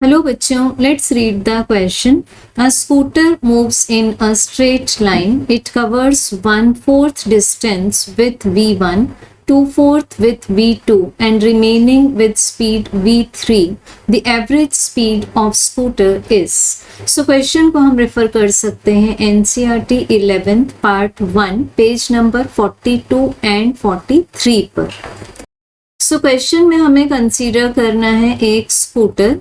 Hello बच्चों, let's read the question. A scooter moves in a straight line. It covers 1/4 distance with v1, 2/4 with v2 and remaining with speed v3. The average speed of scooter is. So question को हम refer कर सकते हैं NCERT 11th part 1 page number 42 and 43 पर. So question में हमें consider करना है एक स्कूटर.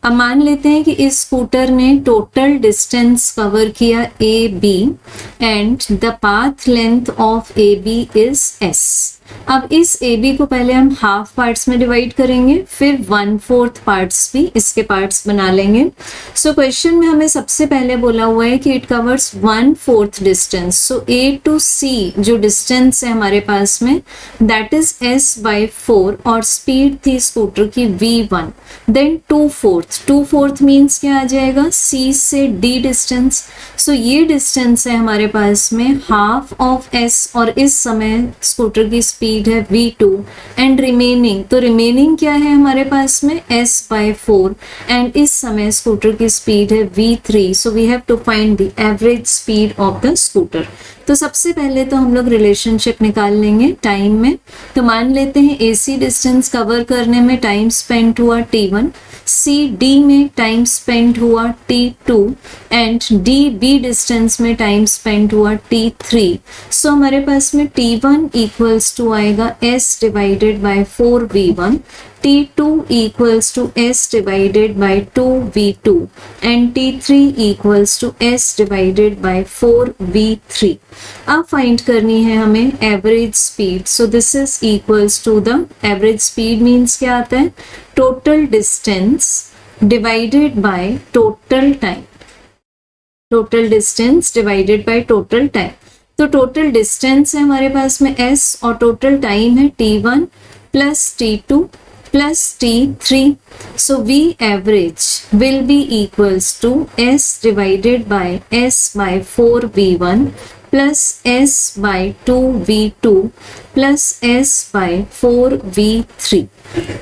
अब मान लेते हैं कि इस स्कूटर ने टोटल डिस्टेंस कवर किया A B and the path length of A B is S. अब इस ए बी को पहले हम हाफ पार्ट्स में डिवाइड करेंगे, फिर 1/4 पार्ट्स भी इसके पार्ट्स बना लेंगे. सो क्वेश्चन में हमें सबसे पहले बोला हुआ है कि it covers 1/4 distance. So A to C जो डिस्टेंस है हमारे पास में दैट इज s/4 और स्पीड थी स्कूटर की v1. देन 2/4 मीन्स क्या आ जाएगा, c से d डिस्टेंस. सो ये डिस्टेंस है हमारे पास में हाफ ऑफ s और इस समय स्कूटर की स्पीड है v2 एंड रिमेनिंग. तो रिमेनिंग क्या है हमारे पास में s/4 एंड इस समय स्कूटर की स्पीड है v3. So we have to find the average speed of the scooter. तो सबसे पहले तो हम लोग रिलेशनशिप निकाल लेंगे टाइम में. तो मान लेते हैं AC डिस्टेंस कवर करने में टाइम स्पेंड हुआ t1, CD में टाइम स्पेंड हुआ t2 एंड DB डिस्टेंस में टाइम स्पेंड हुआ t3. सो हमारे पास में t1 इक्वल्स टू आएगा s divided by 4v1, t2 equals to s divided by 2v2 and t3 equals to s divided by 4v3. अब find करनी है हमें average speed. So this is equals to the average speed means क्या आता है, total distance divided by total time. Total distance divided by total time. तो total distance है हमारे पास में s और टोटल टाइम है t1 plus t2 plus t3. So V average will be equals to s divided by s by 4v1 plus s by 2v2 plus s by 4v3.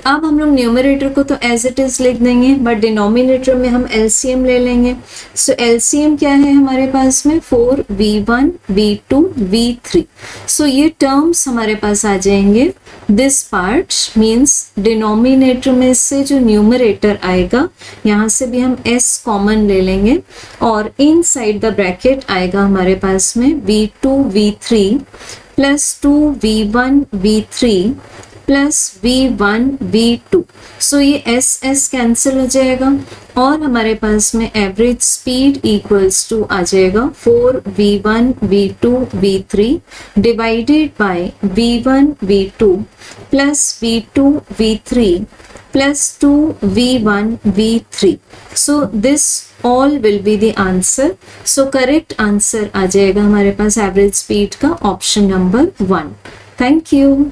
अब हम लोग numerator को तो एज इट इज लिख देंगे but denominator में हम LCM ले लेंगे. सो LCM क्या है हमारे पास में 4v1 v2 v3. सो ये टर्म्स हमारे पास आ जाएंगे. दिस पार्ट मीन्स डिनोमिनेटर में से जो न्यूमरेटर आएगा यहाँ से भी हम s कॉमन ले लेंगे और इनसाइड द ब्रैकेट आएगा हमारे पास में v2 v3 plus 2v1 v3 plus v1 v2. सो ये s कैंसिल हो जाएगा और हमारे पास में एवरेज स्पीड इक्वल्स टू आ जाएगा 4v1 v2 v3 divided by v1 v2 plus v2 v3 plus 2v1 v3. So this all will be the answer. So correct answer आ जाएगा हमारे पास एवरेज स्पीड का ऑप्शन नंबर 1. Thank you.